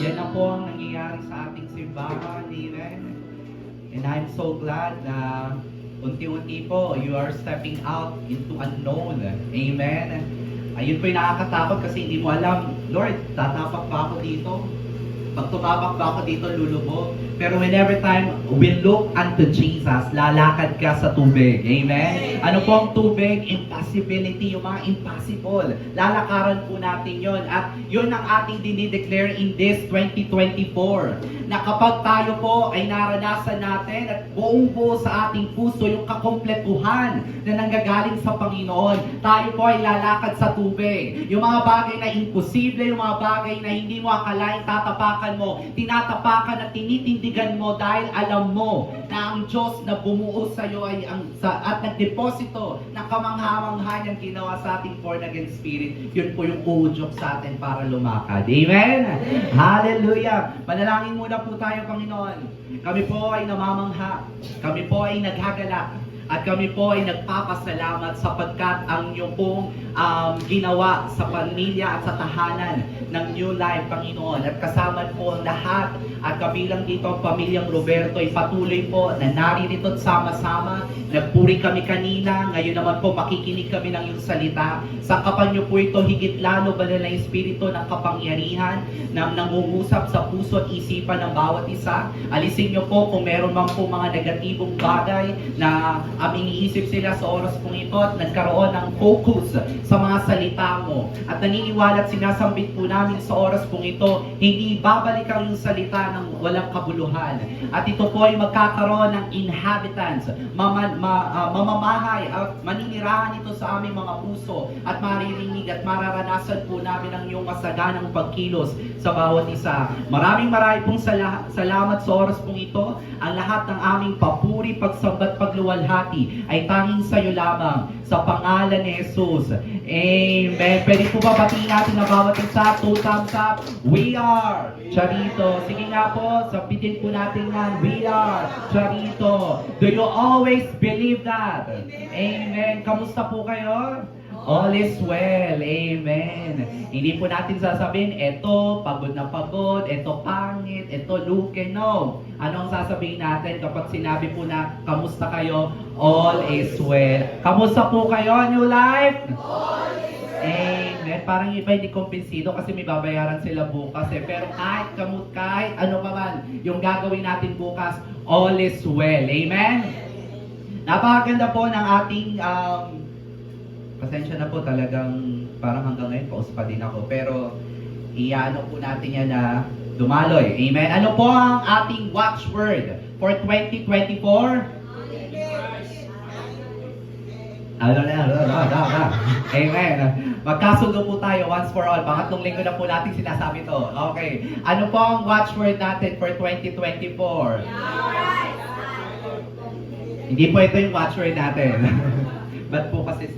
Yan na po ang nangyayari sa ating simbahan. Amen. And I'm so glad na unti-unti po, you are stepping out into unknown. Amen. Ayun po yung nakakatakot kasi hindi mo alam, Lord, tatapak ba ako dito? Pag tumapak ba ako dito, lulubog? Pero whenever time we look unto Jesus, lalakad ka sa tubig. Amen? Ano po ang tubig? Impossibility, yung mga impossible. Lalakaran po natin yon. At yun ang ating dinideclare in this 2024. Na kapag tayo po ay naranasan natin at buong buo sa ating puso yung kakompletuhan na nanggagaling sa Panginoon, tayo po ay lalakad sa tubig. Yung mga bagay na imposible, yung mga bagay na hindi mo akalain tatapakan mo, tinatapakan at tinitindigan mo dahil alam mo na ang Diyos na bumuo sa iyo ay at nagdeposito ng kamangha-mangha niyang ginawa sa ating born again spirit. Yun po yung uudyok sa atin para lumakad. Amen? Hallelujah! Manalangin muna po tayo, Panginoon. Kami po ay namamangha. Kami po ay naghagalak. At kami po ay nagpapasalamat sapagkat ang iyong pong ginawa sa pamilya at sa tahanan ng New Life, Panginoon. At kasama po ang lahat at kabilang dito ang pamilyang Roberto ay patuloy po na naririto at sama-sama. Nagpuri kami kanina, ngayon naman po makikinig kami ng iyong salita. Sangkapan niyo po ito higit lalo ba na espiritu ng kapangyarihan na nangungusap sa puso at isipan ng bawat isa. Alisin niyo po kung meron man po mga negatibong bagay na aming iisip sila sa oras pong ito at nagkaroon ng focus sa mga salita mo. At naniniwala at sinasambit po namin sa oras pong ito, hindi babalik ang iyong salita ng walang kabuluhan. At ito po ay magkakaroon ng inhabitants, mamamahay at maninirahan ito sa aming mga puso at maririnig at mararanasan po namin ang iyong masaganang pagkilos sa bawat isa. Maraming pong salamat sa oras pong ito. Ang lahat ng aming papuri, pagsambat, pagluwalhati ay tanging sa iyo lamang sa pangalan ni Jesus. Amen. Pwede po ba batiin natin na bawat isa? 2 thumbs up. We are Charito. Sige nga po, sabitin po natin yan. We are Charito. Do you always believe that? Amen. Kamusta po kayo? All is well. Amen. Hindi po natin sasabihin, eto, pagod na pagod, eto pangit, eto luke. No. Ano ang sasabihin natin kapag sinabi po na, kamusta kayo? All is well. Kamusta po kayo, New Life? All is well. Amen. Parang iba hindi kumpensido kasi may babayaran sila bukas eh. Pero kahit ano pa man, yung gagawin natin bukas, all is well. Amen? Napakaganda po ng ating pasensya na po talagang parang hanggang ngayon paus pa din ako. Pero iano po natin yan na dumaloy. Amen? Ano po ang ating watchword for 2024? Amen. Magkasundo po tayo once for all. Pangatlong linggo na po natin sinasabi to. Okay. Ano po ang watchword natin for 2024? Hindi po ito yung watchword natin. Ba't po kasi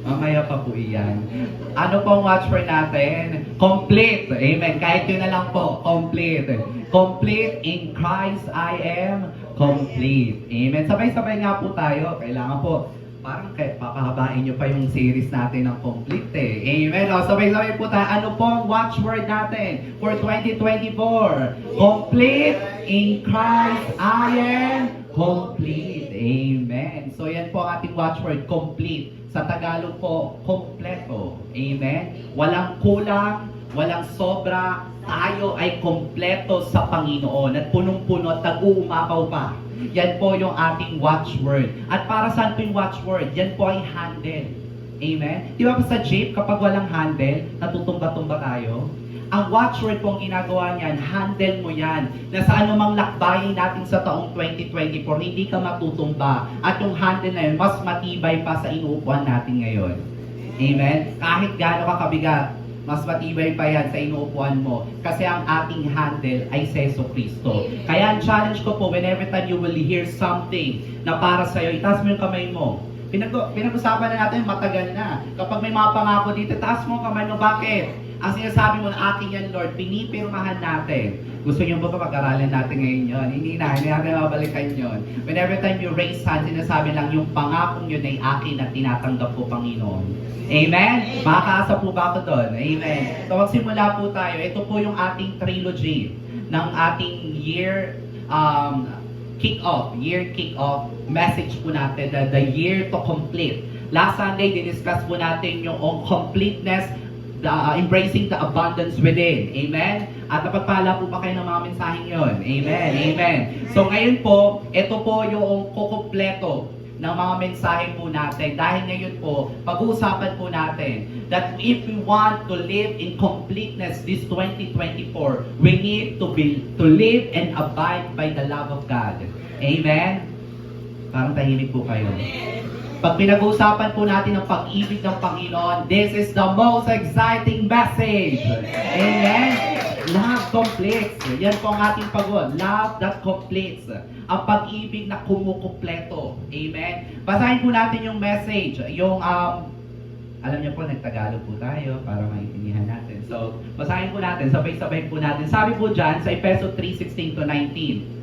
mamaya pa po iyan. Ano pong watchword natin? Complete. Amen. Kahit yun na lang po. Complete. Complete in Christ I am complete. Amen. Sabay-sabay nga po tayo. Kailangan po, parang papahabain nyo pa yung series natin ng complete eh. Amen. O, sabay-sabay po tayo. Ano pong watchword natin for 2024? Complete in Christ I am complete. Amen. So yan po ang ating watchword, complete. Sa Tagalog po, kompleto. Amen. Walang kulang, walang sobra. Tayo ay kompleto sa Panginoon at punong-puno at nag-uumapaw pa. Yan po yung ating watchword. At para saan po yung watchword? Yan po ay handle. Amen. Di ba sa jeep, kapag walang handle, natutumba-tumba tayo? Ang watchword pong ginagawa niyan, handle mo yan. Na sa anumang lakbayin natin sa taong 2024, hindi ka matutumba. At yung handle na yun, mas matibay pa sa inuupuan natin ngayon. Amen? Kahit gaano ka kabigat, mas matibay pa yan sa inuupuan mo. Kasi ang ating handle ay si Jesu Cristo. Kaya ang challenge ko po, whenever time you will hear something na para sa'yo, itaas mo yung kamay mo. Pinag-usapan na natin matagal na. Kapag may mga pangako dito, taas mo kamay mo. Bakit? Ang sinasabi mo na akin yan, Lord, pinipirmahan natin. Gusto niyo ba pag-aralan natin ngayon yun? Hindi natin mabalikan yun. Whenever time you raise hand, sinasabi lang yung pangakong yun ay akin at tinatanggap ko, Panginoon. Amen? Makakaasa po ba ako doon? Amen. So magsimula po tayo. Ito po yung ating trilogy ng ating year year kick-off message po natin, the year to complete. Last Sunday, diniscuss po natin yung completeness, embracing the abundance within. Amen? At napagpala po ba kayo ng mga mensaheng yun? Amen. Amen. So ngayon po, ito po yung kukumpleto ng mga mensahe po natin. Dahil ngayon po, pag-uusapan po natin that if we want to live in completeness this 2024, we need to live and abide by the love of God. Amen? Parang tahimik po kayo. Pag pinag-uusapan po natin ang pag-ibig ng Panginoon, this is the most exciting message. Amen? Love completes. Yan po ang ating pag-uwan. Love that completes. Ang pag-ibig na kumukumpleto. Amen? Basahin po natin yung message. Yung, alam niyo po, nagtagalog po tayo para maintindihan natin. So, basahin po natin. Sabay-sabay po natin. Sabi po dyan sa Efeso 3:16-19,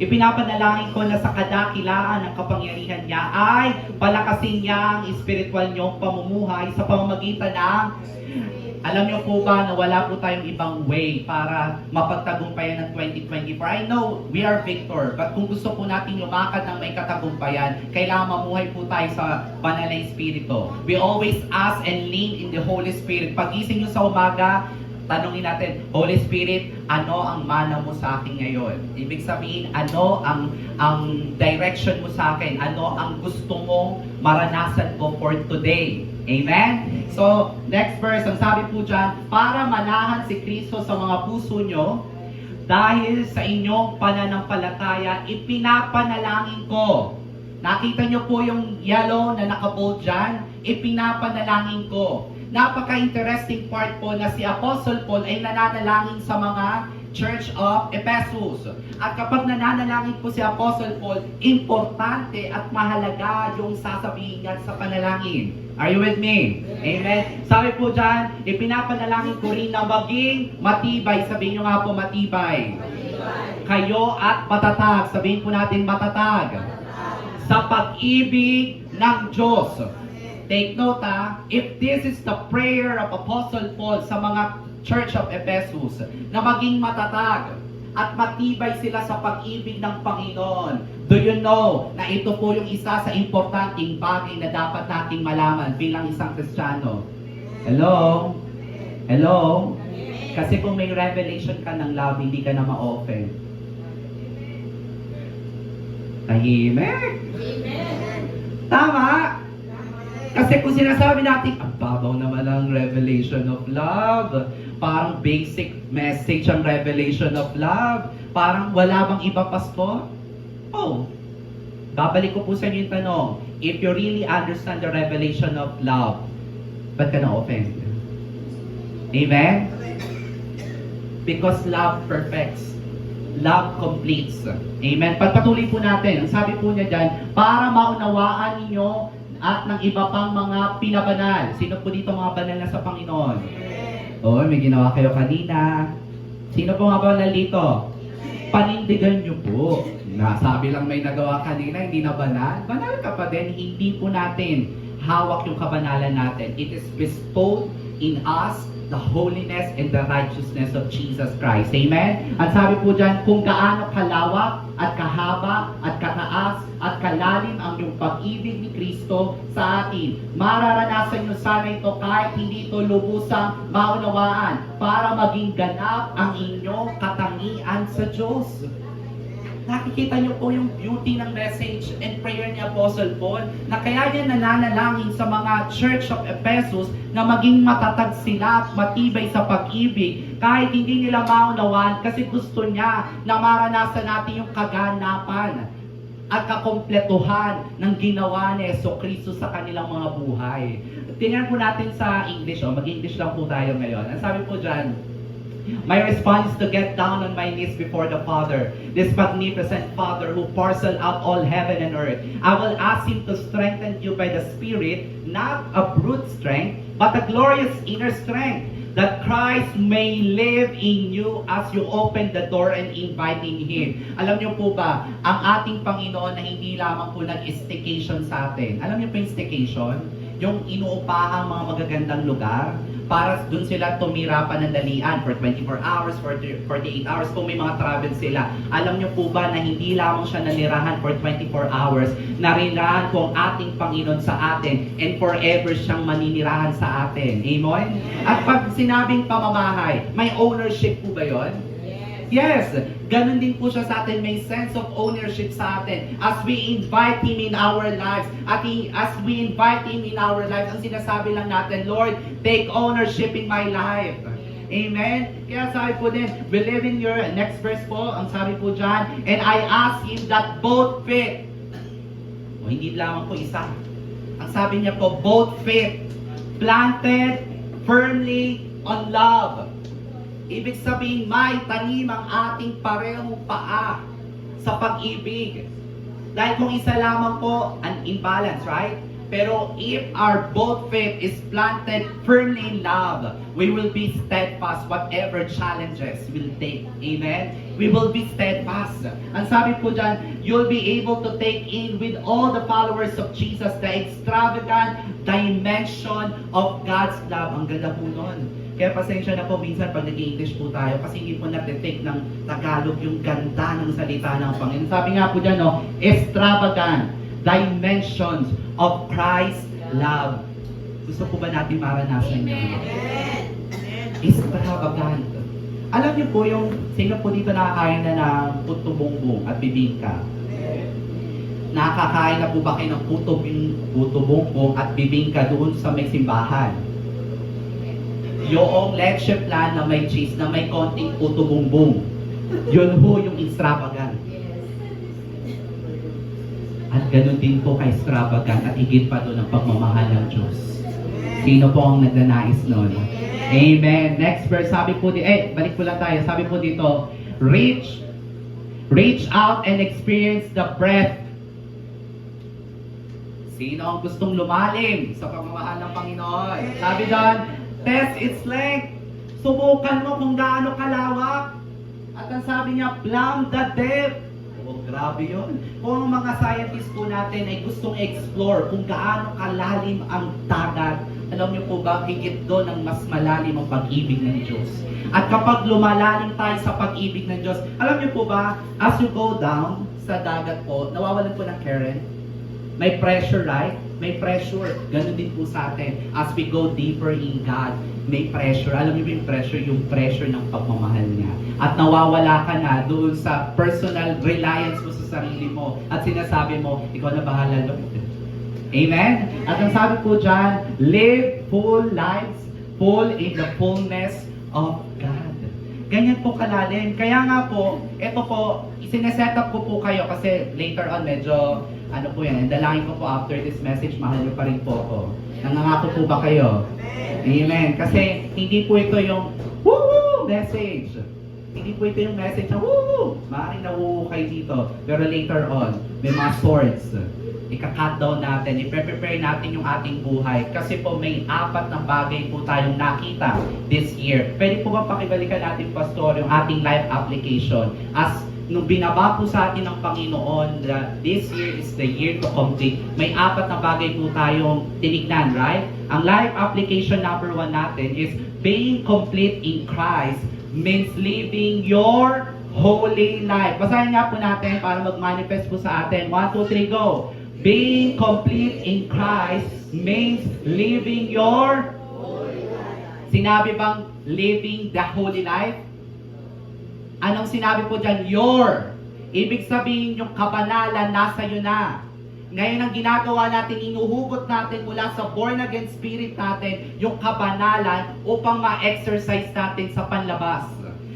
ipinapanalangin ko na sa kadakilaan ng kapangyarihan niya ay palakasin niya ang spiritual niyong pamumuhay sa pamamagitan ng, alam niyo po ba na wala po tayong ibang way para mapagtagumpayan ng 2024? I know we are victor, but kung gusto po natin lumakad ng may katagumpayan, kailangan mamuhay po tayo sa banal na Espiritu. We always ask and lean in the Holy Spirit. Pagising niyo sa umaga, tanungin natin, Holy Spirit, ano ang mana mo sa akin ngayon? Ibig sabihin, ano ang direction mo sa akin? Ano ang gusto mong maranasan ko for today? Amen? So, next verse, ang sabi po dyan, para manahan si Kristo sa mga puso nyo, dahil sa inyong pananampalataya, ipinapanalangin ko. Nakita nyo po yung yellow na nakabold dyan? Ipinapanalangin ko. Napaka-interesting part po na si Apostle Paul ay nananalangin sa mga Church of Ephesus. At kapag nananalangin po si Apostle Paul, importante at mahalaga yung sasabihin niya sa panalangin. Are you with me? Amen. Sabi po dyan, ipinapanalangin ko rin na maging matibay. Sabihin nyo nga po, matibay. Kayo at matatag. Sabihin po natin, matatag. Sa pag-ibig ng Diyos. Take note if this is the prayer of Apostle Paul sa mga Church of Ephesus, na maging matatag at matibay sila sa pag-ibig ng Panginoon. Do you know na ito po yung isa sa importanteng bagay na dapat nating malaman bilang isang Kristiyano? Hello? Hello? Kasi kung may revelation ka ng love, hindi ka na ma-open. Tahimik? Tama? Kasi kung sinasabi natin, ang babaw naman ang revelation of love. Parang basic message ang revelation of love. Parang wala bang iba, pastor? Oh, babalik ko po sa inyo yung tanong. If you really understand the revelation of love, ba't ka na-offend? Amen? Because love perfects. Love completes. Amen? Pagpatuloy po natin. Ang sabi po niya dyan, para maunawaan ninyo at ng iba pang mga pinabanal. Sino po dito mga banal na sa Panginoon? Oo, may ginawa kayo kanina. Sino po mga banal dito? Panindigan nyo po. Nasabi lang may nagawa kanina, hindi na banal. Banal ka pa din, hindi po natin hawak yung kabanalan natin. It is bestowed in us the holiness and the righteousness of Jesus Christ. Amen? At sabi po dyan, kung gaano kalawak at kahaba at kataas at kalalim ang yung pag-ibig ni Kristo sa atin. Mararanasan nyo sana ito kahit hindi ito lubusang maunawaan para maging ganap ang inyong katangian sa Diyos. Nakikita niyo po yung beauty ng message and prayer ni Apostle Paul na kaya niya nananalangin sa mga Church of Ephesus na maging matatag sila at matibay sa pag-ibig kahit hindi nila maunawaan kasi gusto niya na maranasan natin yung kaganapan at kakompletuhan ng ginawa ni Jesucristo sa kanilang mga buhay. Tingnan po natin sa English, mag-English lang po tayo ngayon. Ang sabi po dyan, my response is to get down on my knees before the Father, this magnificent Father who parcel out all heaven and earth. I will ask Him to strengthen you by the Spirit, not a brute strength, but a glorious inner strength. that Christ may live in you as you open the door and inviting Him. Alam niyo po ba, ang ating Panginoon na hindi lamang po nag-staycation sa atin. Alam niyo po yung staycation? Yung inuupahang mga magagandang lugar para dun sila tumira panandalian for 24 hours, for 48 hours kung may mga travel sila. Alam niyo po ba na hindi lamang siya nanirahan for 24 hours, narinirahan po ang ating Panginoon sa atin and forever siyang maninirahan sa atin. Amen? At pag sinabing pamamahay, may ownership po ba yun? Yes, ganun din po siya sa atin. May sense of ownership sa atin. As we invite Him in our lives, as we invite Him in our lives, ang sinasabi lang natin, Lord, take ownership in my life. Amen? Kaya sabi po din, we live in your, next verse po, ang sabi po dyan, and I ask Him that both feet, o hindi lamang po isa, ang sabi niya po, both feet, planted firmly on love. Ibig sabihin, may tanim ang ating parehong paa sa pag-ibig. Dahil kung isa lamang po, an imbalance, right? Pero if our both feet is planted firmly in love, we will be steadfast whatever challenges will take. Amen? We will be steadfast. Ang sabi po dyan, you'll be able to take in with all the followers of Jesus the extravagant dimension of God's love. Ang ganda po nun. Kaya pasensya na po minsan pag nag-English po tayo kasi hindi po natin-take ng Tagalog yung ganda ng salita ng Panginoon. Sabi nga po dyan, no, extravagant dimensions of Christ's love. Gusto po ba natin maranasan yun? Extravagant. Alam niyo po yung, sino po dito nakakain na ng puto bongbong at bibingka? Nakakain na po ba kayo ng puto bongbong at bibingka doon sa may simbahan? Yung leche plan na may cheese, na may konting puto bongbong. Yun po yung extravagant. At ganun din po kay extravagant at higit pa doon ang pagmamahal ng Diyos. Sino po ang nagnanais nun? Amen. Next verse, sabi po dito, balik po lang tayo. Sabi po dito, reach out and experience the breath. Sino ang gustong lumalim sa pagmamahal ng Panginoon? Sabi doon, test its length. Subukan mo kung gaano kalawak. At ang sabi niya, plumb the depth. Oh, grabe yun. Kung ang mga scientists po natin ay gustong explore kung gaano kalalim ang dagat, alam niyo po ba, higit doon ang mas malalim ang pag-ibig ng Diyos. At kapag lumalalim tayo sa pag-ibig ng Diyos, alam niyo po ba, as you go down sa dagat po, nawawalan po ng current. May pressure, right? May pressure. Ganun din po sa atin. As we go deeper in God, may pressure. Alam niyo ba yung pressure? Yung pressure ng pagmamahal niya. At nawawala ka na doon sa personal reliance mo sa sarili mo. At sinasabi mo, ikaw na bahala, Lord. Amen? At ang sabi po dyan, live full lives, full in the fullness of God. Ganyan po kalalim. Kaya nga po, ito po, isineset up ko po kayo kasi later on medyo ano po yan, dalangin ko po after this message, mahal niyo pa rin po ako. Nangangako po ba kayo? Amen. Kasi hindi po ito yung woo message. Hindi po ito yung message na woo! Maaaring nawoo kayo dito. Pero later on, may mga swords. Ika-cut down natin, i-prepare natin yung ating buhay. Kasi po may 4 na bagay po tayong nakita this year. Pwede po ba pakibalikan natin, Pastor, yung ating life application? As nung binaba po sa atin ng Panginoon that this year is the year to complete, may 4 na bagay po tayong tinignan, right? Ang life application number 1 natin is being complete in Christ means living your holy life. Basahin nga po natin para mag-manifest po sa atin. 1, 2, 3, go! Being complete in Christ means living your holy life. Sinabi bang living the holy life? Anong sinabi po dyan? Your. Ibig sabihin yung kabanalan nasa iyo na. Ngayon ang ginagawa natin, inuhugot natin mula sa born again spirit natin yung kabanalan upang ma-exercise natin sa panlabas.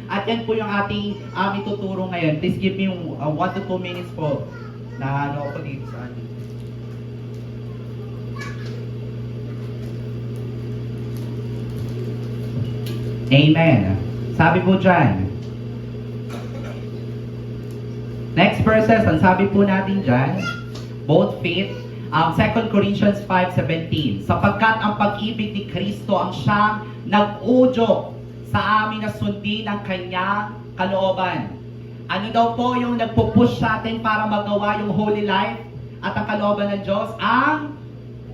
At yan po yung ating ituturo ngayon. Please give me 1 to 2 minutes po na ano ako dito sa atin. Amen. Sabi po dyan, next verses, ang sabi po natin dyan, both feet, 2 Corinthians 5:17, sapagkat ang pag-ibig ni Kristo ang siyang nag-udyok sa amin na sundin ang kanyang kalooban. Ano daw po yung nagpo-push sa atin para magawa yung holy life at ang kalooban ng Diyos? Ang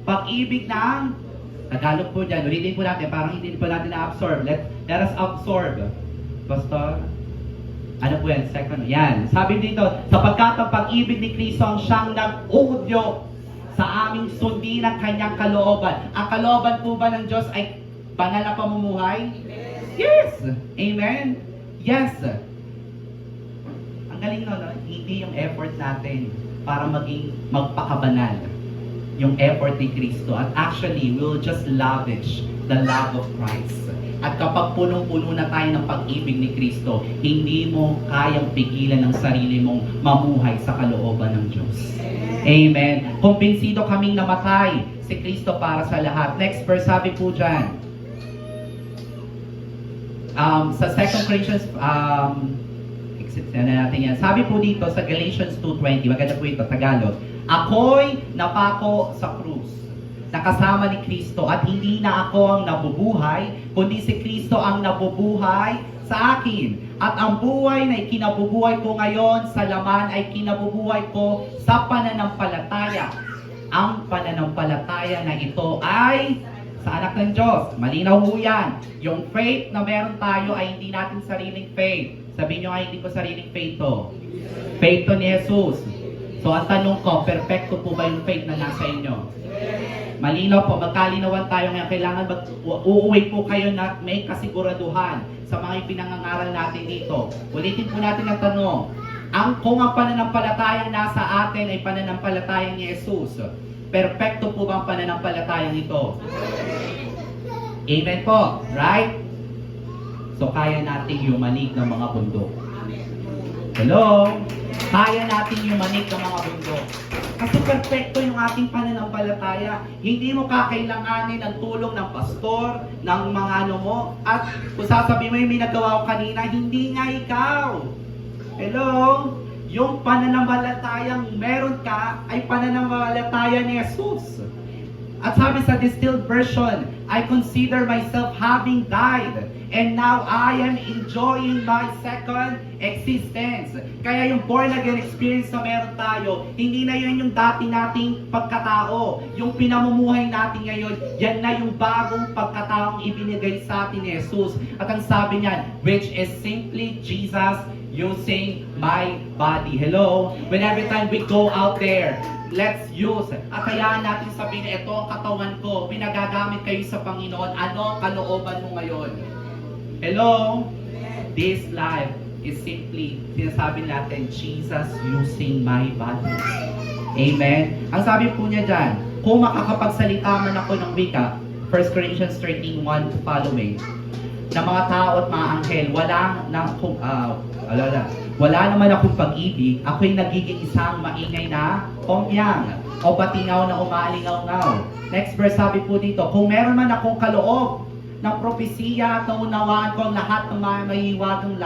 pag-ibig ng Tagalog po dyan. Ulitin po natin, parang hindi po natin na-absorb. Let us absorb. Pastor? Ano po yan? Second. Yan. Sabi dito, sapagkat ang pag-ibig ni Kristo ang siyang nag-udyok sa aming sundin ang kanyang kalooban. Ang kalooban po ba ng Diyos ay banal na pamumuhay? Yes! Amen? Yes! Ang galing no? Hindi yung effort natin para maging magpakabanal. Yung effort ni Kristo. At actually, we'll just lavish the love of Christ. At kapag punong-puno na tayo ng pag-ibig ni Kristo, hindi mo kayang pigilan ang sarili mong mamuhay sa kalooban ng Diyos. Amen. Kumbinsido kaming namatay si Kristo para sa lahat. Next verse, sabi po dyan. Sa 2 Corinthians, exit na natin yan. Sabi po dito sa Galatians 2:20, maganda po ito, Tagalog. Ako'y napako sa krus, nakasama ni Kristo, at hindi na ako ang nabubuhay, kundi si Kristo ang nabubuhay sa akin. At ang buhay na ikinabubuhay ko ngayon sa laman ay kinabubuhay ko sa pananampalataya. Ang pananampalataya na ito ay sa anak ng Diyos. Malinaw po yan. Yung faith na meron tayo ay hindi natin sariling faith. Sabihin nyo nga, hindi ko sariling faith to. Faith to ni Jesus. So ang tanong ko, perfecto po ba yung faith na nasa inyo? Malinaw po, magkalinawan tayo ngayon. Kailangan uuwi po kayo na may kasiguraduhan sa mga ipinangangaral natin dito. Ulitin po natin ang tanong. Kung ang pananampalatayang nasa atin ay pananampalatayang ni Jesus, perfecto po ba ang pananampalatayang ito? Amen po, right? So kaya natin yumanig ng mga bundok. Hello? Kaya natin yumanig ng mga bundok. Kasi perfecto yung ating pananampalataya. Hindi mo kakailanganin ng tulong ng pastor, ng mga ano mo. At kung sasabihin mo yung may nagawa ko kanina, hindi nga ikaw. Hello? Yung pananampalatayang meron ka ay pananampalataya ni Jesus. At sabi sa distilled version, I consider myself having died, and now I am enjoying my second existence. Kaya yung born again experience na meron tayo, hindi na yun yung dati nating pagkatao. Yung pinamumuhay natin ngayon, yan na yung bagong pagkataong ibinigay sa atin ni Jesus. At ang sabi niyan, which is simply Jesus using my body. Hello? When every time we go out there, let's use. At kaya natin sabihin, ito ang katawan ko, pinagagamit kayo sa Panginoon. Ano ang kalooban mo ngayon? Hello? This life is simply, sinasabi natin, Jesus using my body. Amen? Ang sabi po niya dyan, kung makakapagsalita man ako ng wika, 1 Corinthians 13:1 to following, na mga tao at mga anghel, wala naman akong pag-ibig, ako'y nagiging isang maingay na pomyang o patingaw na umalingaw-ngaw. Next verse, sabi po dito, kung meron man akong kaloob ng propesiya at naunawaan ko ang lahat ng mga mahiwagang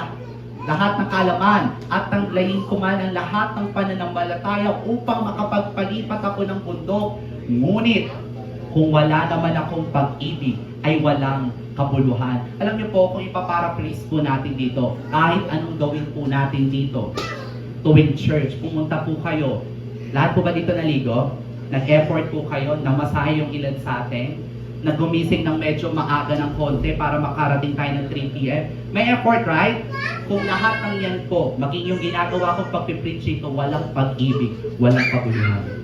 lahat ng kalaman at tanglayin ko man ang lahat ng pananampalataya upang makapagpalipat ako ng bundok. Ngunit, kung wala naman akong pag-ibig, ay walang kabuluhan. Alam niyo po, kung ipaparaphrase po natin dito, kahit anong gawin po natin dito, tuwing church, pumunta po kayo, lahat po ba dito naligo? Nag-effort po kayo, namasahe yung ilan sa atin, nagumising ng medyo maaga ng konti para makarating tayo ng 3 p.m. May effort, right? Kung lahat ng yan po, maging yung ginagawa kong pagpipreach ito, walang pag-ibig, walang kabuluhan.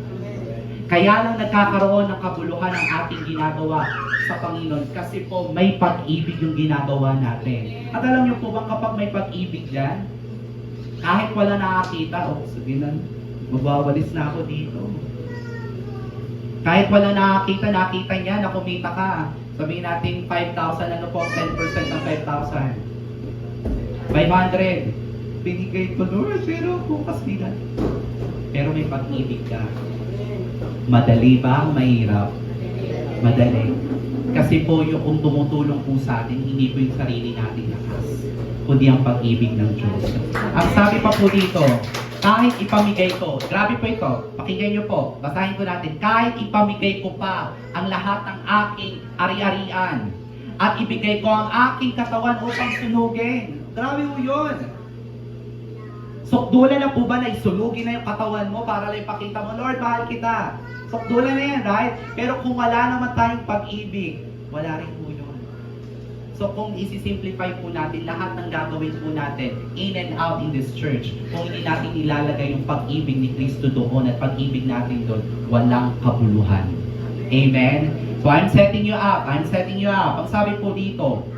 Kaya lang nagkakaroon ng kabuluhan ang ating ginagawa sa Panginoon kasi po may pag-ibig yung ginagawa natin. At alam niyo po bang kapag may pag-ibig dyan, kahit wala nakakita, sabihin na, mabawalis na ako dito. Kahit wala nakita niya na kumita ka. Sabihin natin 5,000, ano po, 10% ng 5,000. 500. Binigay ko, Lord, pero bukas bilan. Pero may pag-ibig ka. Madali ba? Mahirap? Madali. Kasi po yung kung tumutulong po sa atin, hindi po yung sarili natin lakas, kundi ang pag-ibig ng Diyos. Ang sabi pa po dito, kahit ipamigay ko, grabe po ito, pakinggan nyo po, basahin ko natin, kahit ipamigay ko pa ang lahat ng aking ari-arian at ibigay ko ang aking katawan upang sunugin. Grabe po yun. Sukdulan na po ba na isunugin na yung katawan mo para lang ipakita mo, Lord, mahal kita. Sukdulan na yan, right? Pero kung wala naman tayong pag-ibig, wala rin po yun. So kung isi-simplify po natin lahat ng gagawin po natin in and out in this church, kung hindi natin ilalagay yung pag-ibig ni Kristo doon at pag-ibig natin doon, walang kabuluhan. Amen? So I'm setting you up. I'm setting you up. Ang sabi po dito,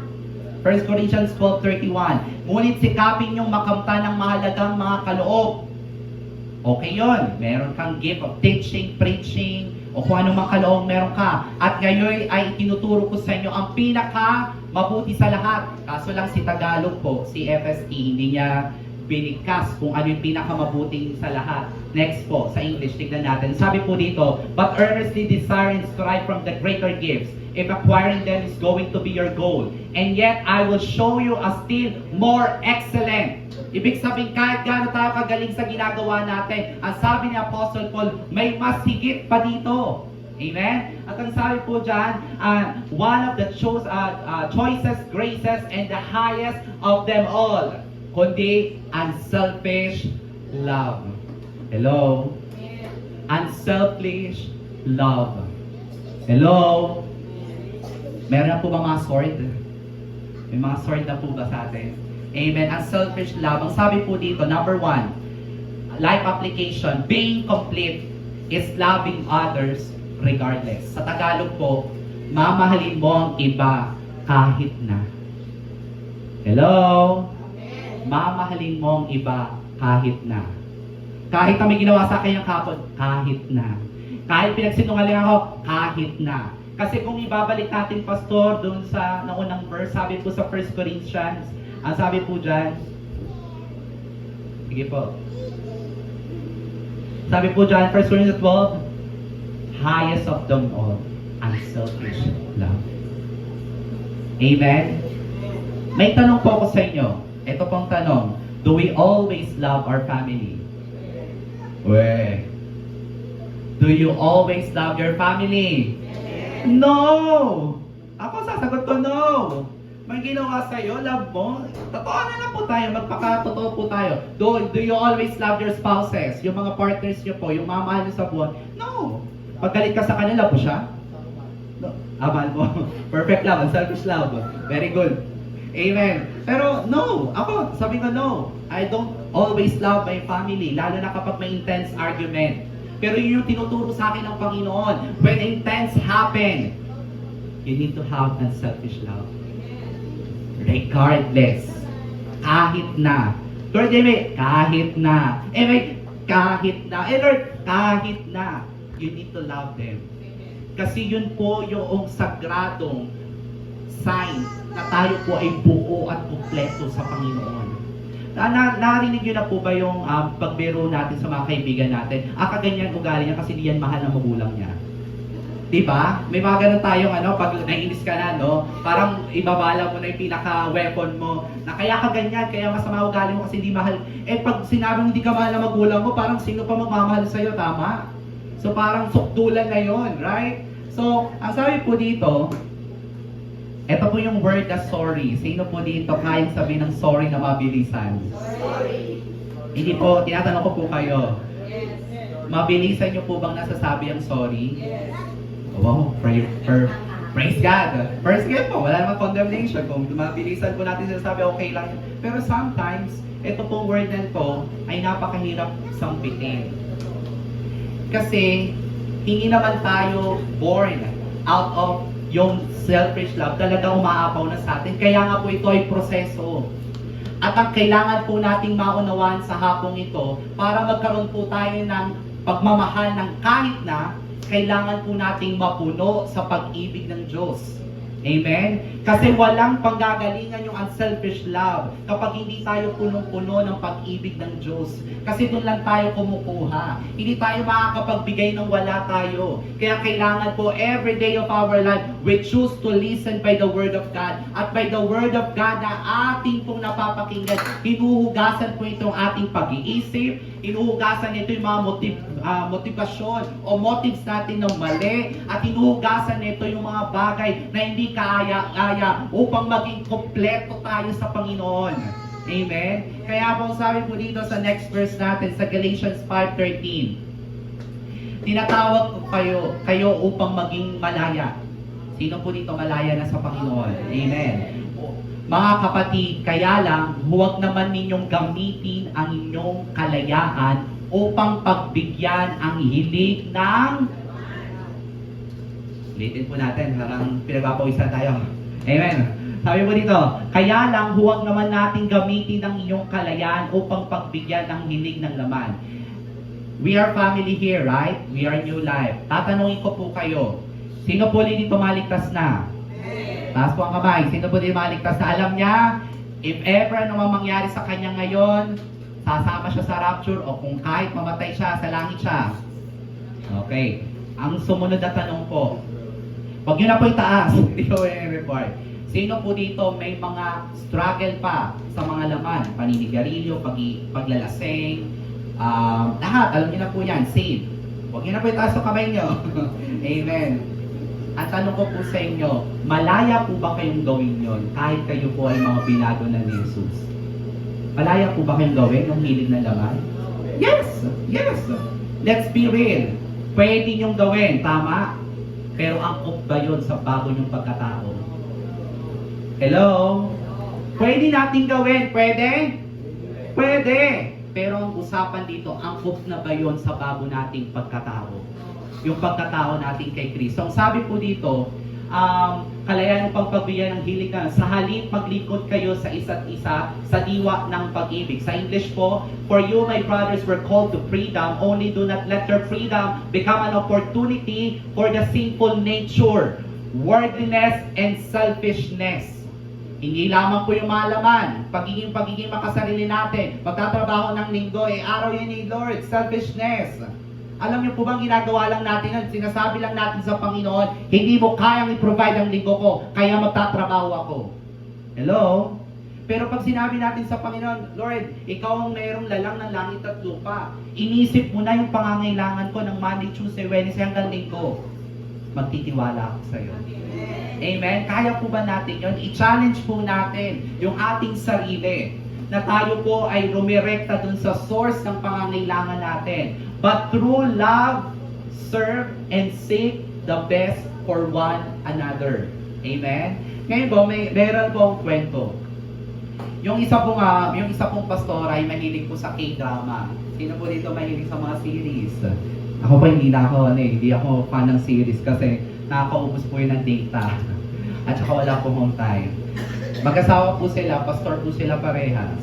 1 Corinthians 12:31, ngunit sikapin niyong makamtan ng mahalagang mga kaloob. Okay yon. Meron kang gift of teaching, preaching, o kung ano mang kaloob meron ka. At ngayon ay itinuturo ko sa inyo ang pinaka mabuti sa lahat. Kaso lang si Tagalog po, si FST, hindi niya binigkas kung ano yung pinakamabuting sa lahat. Next po, sa English, tignan natin. Sabi po dito, but earnestly desire and strive from the greater gifts, if acquiring them is going to be your goal. And yet, I will show you a still more excellent. Ibig sabihin, kahit gaano tayo kagaling sa ginagawa natin, ang sabi ni Apostle Paul, may mas higit pa dito. Amen? At ang sabi po dyan, one of the choicest graces and the highest of them all, kundi unselfish love. Hello? Unselfish love. Hello? Meron na po ba mga sword? May mga sword na po ba sa atin? Amen. Unselfish love. Ang sabi po dito, number 1, life application, being complete is loving others regardless. Sa Tagalog po, mamahalin mo ang iba kahit na. Hello? Mamahalin mo ang iba kahit na. Kahit na may ginawa sa akin yung kapon, kahit na. Kahit pinagsinungaling ako, kahit na. Kasi kung ibabalik natin, Pastor, doon sa naunang verse, sabi po sa 1 Corinthians, ang sabi po dyan, sige po. Sabi po dyan, 1 Corinthians 12, highest of them all, unselfish love. Amen? May tanong po ako sa inyo. Ito pong tanong, do we always love our family? Weh. Do you always love your family? No! Ako sasagot ko no. May ginawa sa'yo, love mo. Totoo na lang po tayo, magpaka-totoo po tayo. Do you always love your spouses? Yung mga partners nyo po, yung mga mahal nyo sa buwan? No! Paggalit ka sa kanila po siya? No. Mahal mo. Perfect love, unselfish love. Very good. Amen. Pero no, ako, sabi ko no. I don't always love my family, lalo na kapag may intense argument. Pero yun yung tinuturo sa akin ng Panginoon. When intense happen, you need to have unselfish love. Regardless. Kahit na. Lord, kahit na. Kahit na. Lord, kahit na. You need to love them. Kasi yun po yung sagradong sign na tayo po ay buo at kumpleto sa Panginoon. Narinig nyo na po ba yung pagbiro natin sa mga kaibigan natin? Kaganyan ugali niya kasi diyan mahal ng magulang niya. Diba? May mga ganun tayong pag naiinis ka na, no? Parang ibabala mo na yung pinaka-weapon mo na kaya ka ganyan, kaya masama ugali mo kasi hindi mahal. Pag sinabing hindi ka mahal ng magulang mo, parang sino pa magmamahal sa'yo, tama? So parang sukdulan na yon, right? So, ang sabi po dito, ito po yung word na sorry. Sino po dito kayang sabihin ng sorry na mabilisan? Sorry. Hindi po, tinatanong ko po kayo. Yes. Mabilisan nyo po bang nasasabi ang sorry? Yes. Wow, praise God. First game po, wala namang condemnation. Kung mabilisan po natin sinasabi, okay lang. Pero sometimes, ito pong word na ito ay napakahirap sampitin. Kasi, hindi naman tayo born out of yung selfish love, talaga umaapaw na sa atin. Kaya nga po ito ay proseso. At ang kailangan po nating maunawaan sa hapong ito, para magkaroon po tayo ng pagmamahal ng kahit na, kailangan po nating mapuno sa pag-ibig ng Diyos. Amen? Kasi walang panggagalingan yung unselfish love kapag hindi tayo punong-puno ng pag-ibig ng Diyos. Kasi doon lang tayo kumukuha. Hindi tayo makakapagbigay ng wala tayo. Kaya kailangan po every day of our life, We choose to listen by the Word of God. At by the Word of God na ating pong napapakinggan, hinuhugasan po itong ating pag-iisip, hinuhugasan ito yung mga motivasyon o motives natin ng mali, at hinuhugasan ito yung mga bagay na hindi kaaya-aya upang maging kompleto tayo sa Panginoon. Amen? Kaya po sabi po dito sa next verse natin sa Galatians 5:13, tinatawag ko kayo upang maging malaya. Sino po dito malaya na sa Panginoon? Amen. Mga kapatid, kaya lang, huwag naman ninyong gamitin ang inyong kalayaan upang pagbigyan ang hilig ng... Ulitin po natin, parang pinagpapawisan tayo. Amen. Sabi mo dito, kaya lang huwag naman natin gamitin ang inyong kalayaan upang pagbigyan ng hilig ng laman. We are family here, right? We are New Life. Tatanungin ko po kayo, sino po dito maligtas na? Taas po ang kamay. Sino po dito maligtas na? Alam niya, if ever ano mang mangyari sa kanya ngayon, sasama siya sa rapture o kung kahit mamatay siya, sa langit siya. Okay. Ang sumunod na tanong po, huwag nyo na po itaas. Hindi ko i-report. Sino po dito may mga struggle pa sa mga laman? Paninigarilyo, paglalasing, lahat, alam niyo na po yan, save. Huwag niyo na po itaas sa kamay niyo. Amen. At tanong ko po sa inyo, malaya po ba kayong gawin yon kahit kayo po ay mga binago na ni Jesus? Malaya po ba kayong gawin yung hilig na laman? Yes! Yes! Let's be real. Pwede niyong gawin, tama? Pero angkop ba yun sa bago niyong pagkatao? Hello? Pwede natin gawin. Pwede? Pwede. Pero ang usapan dito, angkop na ba yun sa bago nating pagkatao? Yung pagkatao natin kay Kristo. Ang sabi po dito, kalayaan ng pagpagbigyan ng hilig na sa halip maglingkod kayo sa isa't isa sa diwa ng pag-ibig. Sa English po, for you, my brothers, were called to freedom. Only do not let your freedom become an opportunity for the sinful nature, worldliness, and selfishness. Hindi lamang po yung malaman, pagiging makasarili natin, magtatrabaho ng linggo, araw yun ni Lord, selfishness. Alam niyo po bang ginagawa lang natin yan, sinasabi lang natin sa Panginoon, hindi mo kayang i-provide ang linggo ko, kaya magtatrabaho ako. Hello? Pero pag sinabi natin sa Panginoon, Lord, ikaw ang mayroong lalang ng langit at lupa, inisip mo na yung pangangailangan ko ng Monday, Tuesday, Wednesday hanggang linggo, magtitiwala ako sa iyo. Amen? Kaya po ba natin yun? I-challenge po natin yung ating sarili na tayo po ay rumirekta dun sa source ng pangangailangan natin. But through love, serve, and seek the best for one another. Amen? Ngayon po, meron po ang kwento. Yung isa pong pastor ay mahilig po sa K-drama. Sino po dito mahilig sa mga series? Ako pa hindi ako fan ng series kasi nakakaubos po yun ng data. At saka wala po home time. Mag-asawa po sila, pastor po sila parehas.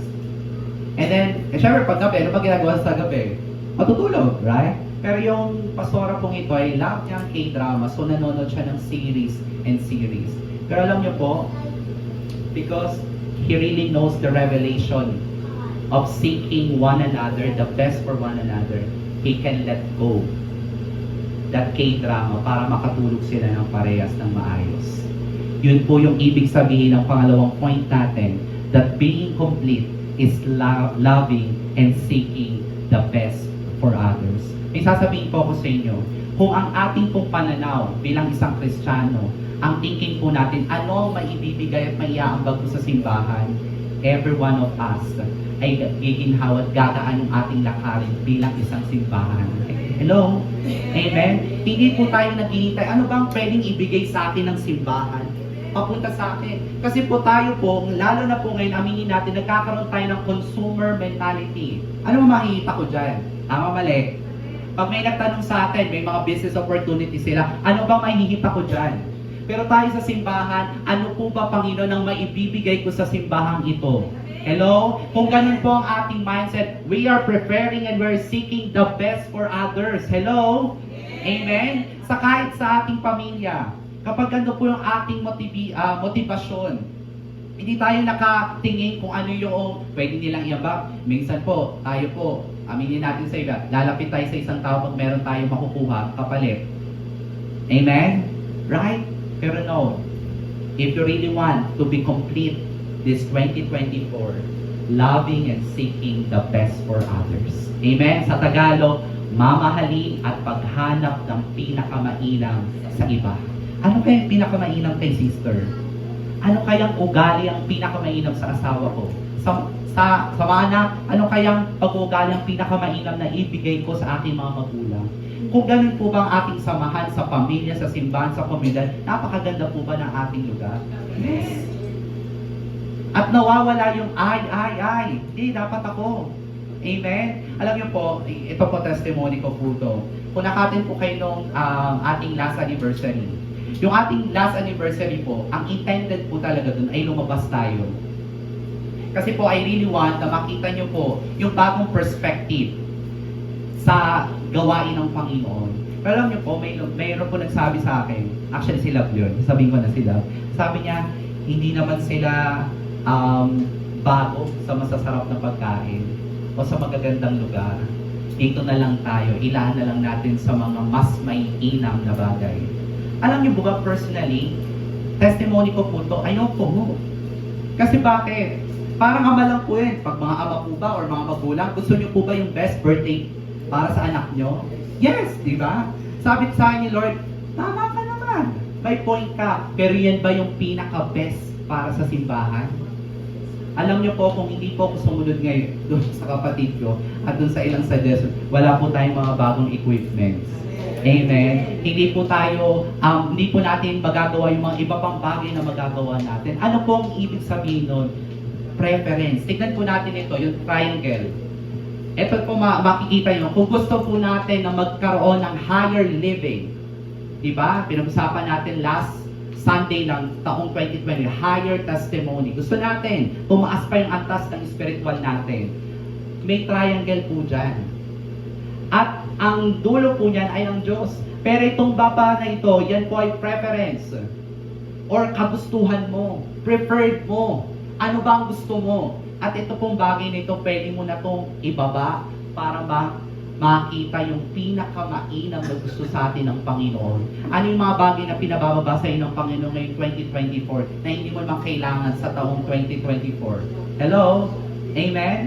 And then, syempre pag gabi, ano ba ginagawa sa gabi? Matutulog, right? Pero yung pastora pong ito ay love niya ang K-drama, so nanonood siya ng series and series. Pero alam niyo po, because he really knows the revelation of seeking one another, the best for one another, he can let go that K-drama para makatulog sila ng parehas ng maayos. Yun po yung ibig sabihin ng pangalawang point natin, that being complete is loving and seeking the best for others. May sasabihin po ako sa inyo, kung ang ating pong pananaw bilang isang Kristiyano, ang thinking po natin, ano ang maibibigay at maiaambag po sa simbahan, every one of us ay giginhaw at gagaan ng ating lakarin bilang isang simbahan. Hello? Amen? Hindi po tayo naghihintay, ano bang pwedeng ibigay sa atin ng simbahan? Papunta sa akin. Kasi po tayo po, lalo na po ngayon, aminin natin, nagkakaroon tayo ng consumer mentality. Ano makikita ko dyan? Tama, mali? Pag may nagtanong sa atin, may mga business opportunity sila, ano bang makikita ko dyan? Pero tayo sa simbahan, ano po ba, Panginoon, ang maibibigay ko sa simbahang ito? Hello? Kung ganun po ang ating mindset, we are preparing and we're seeking the best for others. Hello? Amen? Sa kahit sa ating pamilya, kapag ganun po yung ating motivasyon, hindi tayo nakatingin kung ano yung pwede nilang iambag. Minsan po, tayo po, aminin natin sa iba, lalapit tayo sa isang tao pag meron tayong makukuha, kapalit. Amen? Right? Pero no, if you really want to be complete this 2024, loving and seeking the best for others. Amen? Sa Tagalog, mamahalin at paghanap ng pinakamainam sa iba. Ano kaya yung pinakamainam kay sister? Ano kayang ugali ang pinakamainam sa asawa ko? Sa mga anak, ano kayang pag-ugali ang pinakamainam na ibigay ko sa aking mga magulang? Kung ganun po ba ang ating samahan sa pamilya, sa simbahan, sa komunidad, napakaganda po ba ng ating lugar? Yes. At nawawala yung ay. Hindi, dapat ako. Amen? Alam niyo po, ito po testimony ko po ito. Kung nakatin po kayo nung ating last anniversary. Yung ating last anniversary po, ang intended po talaga dun ay lumabas tayo. Kasi po, I really want na makita niyo po yung bagong perspective sa gawain ng Panginoon. Pero alam niyo po, mayroon po nagsabi sa akin, actually si Love yun, sabihin ko na si Love. Sabi niya, hindi naman sila bago sa masasarap na pagkain o sa magagandang lugar. Dito na lang tayo, ilaan na lang natin sa mga mas maiinam na bagay. Alam niyo ba, personally, testimony ko po ito, ayoko mo. Kasi bakit? Parang ama lang po yun. Pag mga ama po ba or mga magulang, gusto niyo po ba yung best birthday para sa anak niyo? Yes, di ba? Sabi sa akin ni Lord, tama ka naman. May point ka. Pero yan ba yung pinaka-best para sa simbahan? Alam niyo po, kung hindi po ako sumunod ngayon doon sa kapatid ko at doon sa ilang suggestion, wala po tayong mga bagong equipments. Amen. Hindi po natin magagawa yung mga iba pang bagay na magagawa natin. Ano po ang ibig sabihin nun? Preference. Tignan po natin ito, yung triangle. Ito po makikita nyo, kung gusto po natin na magkaroon ng higher living, di ba? Pinag-usapan natin last Sunday ng taong 2020, higher testimony. Gusto natin, tumaas pa yung antas ng spiritual natin. May triangle po dyan. At ang dulo po niyan ay ang Diyos. Pero itong baba na ito, yan po ay preference. Or kagustuhan mo, preferred mo. Ano ba ang gusto mo? At ito pong bagay na ito, pwede mo na itong ibaba para makita yung pinakamainam na gusto sa atin ng Panginoon. Ano yung mga bagay na pinabababa sa ng Panginoon ngayong 2024 na hindi mo naman kailangan sa taong 2024? Hello? Amen?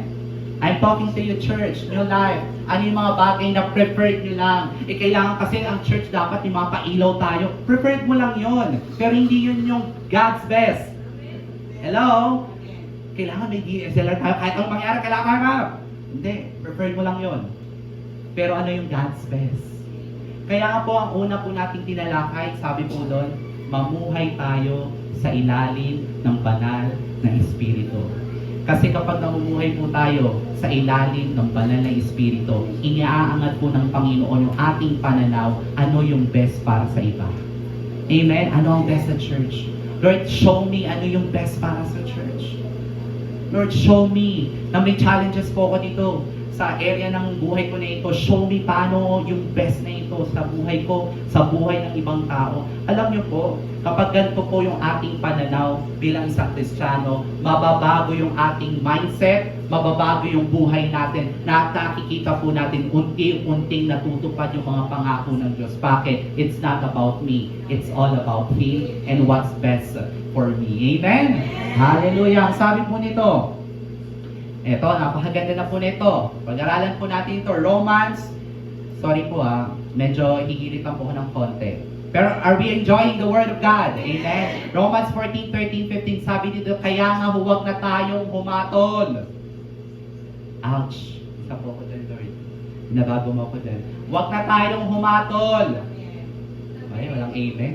I'm talking to you, church, new life. Ano yung mga bagay na preferred nyo lang? Kailangan kasi ang church dapat yung mga pailaw tayo. Preferred mo lang yon. Pero hindi yun yung God's best. Hello? Kailangan may DSLR tayo. Kahit anong mangyari, kailangan ka. Hindi. Preferred mo lang yon. Pero ano yung God's best? Kaya nga po, ang una po nating tinalakay, sabi po doon, mamuhay tayo sa ilalim ng banal na Espiritu. Kasi kapag namumuhay po tayo sa ilalim ng banal na Espiritu, iniaangat po ng Panginoon yung ating pananaw, ano yung best para sa iba. Amen? Ano ang best sa church? Lord, show me ano yung best para sa church. Lord, show me na may challenges po ako dito sa area ng buhay ko na ito. Show me paano yung best na ito sa buhay ko, sa buhay ng ibang tao. Alam niyo po, kapag ganito po yung ating pananaw bilang isang Kristiyano, mababago yung ating mindset, mababago yung buhay natin, na nakikita po natin unti-unting natutupad yung mga pangako ng Diyos. Bakit? It's not about me. It's all about Him and what's best for me. Amen? Hallelujah. Ang sabi po nito, eto, napakaganda na po nito. Pag-aralan po natin ito, sorry po medyo hihilitan po ko ng konti. Pero are we enjoying the Word of God? Amen? Romans 14:13-15, sabi dito, kaya nga huwag na tayong humatol. Ouch! Isa po ako dyan, Lord. Nabago mo ako dyan. Huwag na tayong humatol. Ay, walang amen.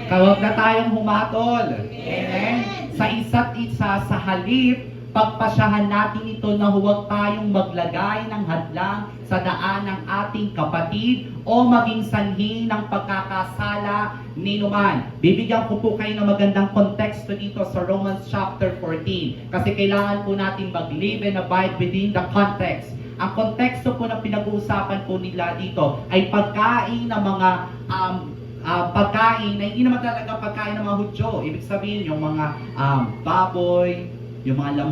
Huwag na tayong humatol. Amen? Sa isa't isa, sa halip, pagpasyahan natin ito na huwag tayong maglagay ng hadlang sa daan ng ating kapatid o maging sanhi ng pagkakasala ni numan. Bibigyan ko po kayo ng magandang konteksto dito sa Romans chapter 14 kasi kailangan po natin mag-live and abide within the context. Ang konteksto po na pinag-uusapan po nila dito ay pagkain ng mga pagkain na hindi naman talaga pagkain ng mga Hudyo. Ibig sabihin yung mga baboy, yung mga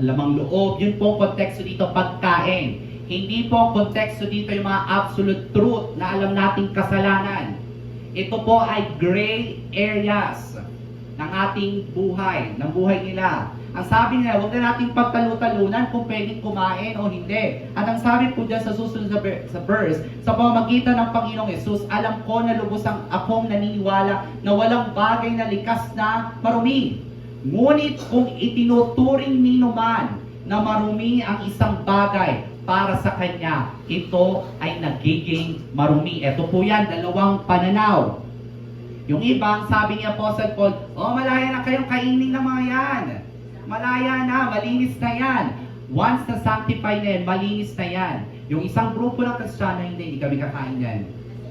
lamang loob, yun po ang konteksto dito, pagkain. Hindi po ang konteksto dito yung mga absolute truth na alam nating kasalanan. Ito po ay gray areas ng ating buhay, ng buhay nila. Ang sabi nila, huwag na nating pagtalu-talunan kung pwedeng kumain o hindi. At ang sabi po dyan sa susunod sa verse, sa pamamagitan ng Panginoong Yesus, alam ko na lubos akong naniniwala na walang bagay na likas na marumi. Ngunit kung itinuturing nino man na marumi ang isang bagay para sa kanya, ito ay nagiging marumi. Ito po yan, dalawang pananaw. Yung ibang, sabi ni Apostle Paul, malaya na kayong kainin ng mga yan. Malaya na, malinis na yan. Once na sanctify na yan, malinis na yan. Yung isang grupo ng Kristiyano, hindi kami kakain yan.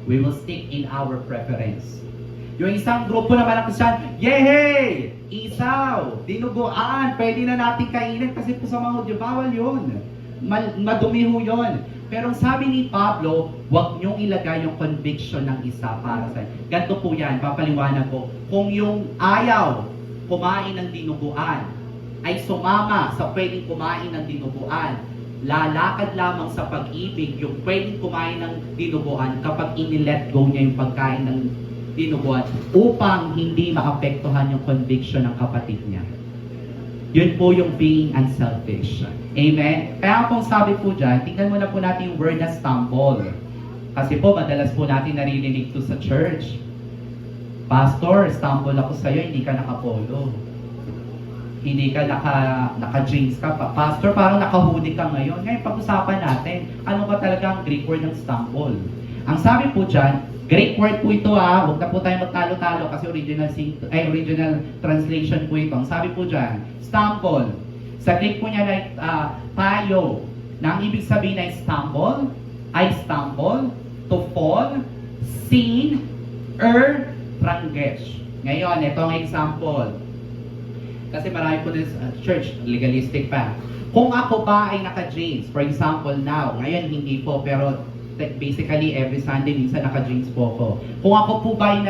We will stick in our preference. Yung isang grupo naman ng Kristiyano, yehey! Isaw! Dinuguan! Pwede na natin kainin kasi po sa mga Hudyo, bawal yun. Madumi ho yun. Pero ang sabi ni Pablo, huwag niyong ilagay yung conviction ng isa para sa inyo. Ganito po yan, papaliwanag ko. Kung yung ayaw kumain ng dinuguan ay sumama sa pwedeng kumain ng dinuguan, lalakad lamang sa pag-ibig yung pwedeng kumain ng dinuguan kapag inilet go niya yung pagkain ng dinuguan upang hindi maapektuhan yung conviction ng kapatid niya. Yun po yung being unselfish. Amen? Kaya kung sabi po dyan, tingnan mo na po natin yung word na stumble. Kasi po, madalas po natin naririnig to sa church. Pastor, stumble ako sa'yo, hindi ka nakapolo. Hindi ka naka-jeans ka pa. Pastor, parang naka-hoodie ka ngayon. Ngayon, pag-usapan natin, ano ba talaga ang Greek word ng stumble? Ang sabi po dyan, Greek word po ito huwag na po tayo magtalo-talo kasi original translation po ito. Ang sabi po dyan, stumble. Sa Greek po niya like tayo, na ang ibig sabihin ay stumble, to fall, sin, trangesh. Ngayon, ito ang example. Kasi marami po din sa church, legalistic pa. Kung ako ba ay naka-jeans, for example now, ngayon hindi po, pero basically every Sunday minsan naka-jeans po ako. Kung ako po ba ay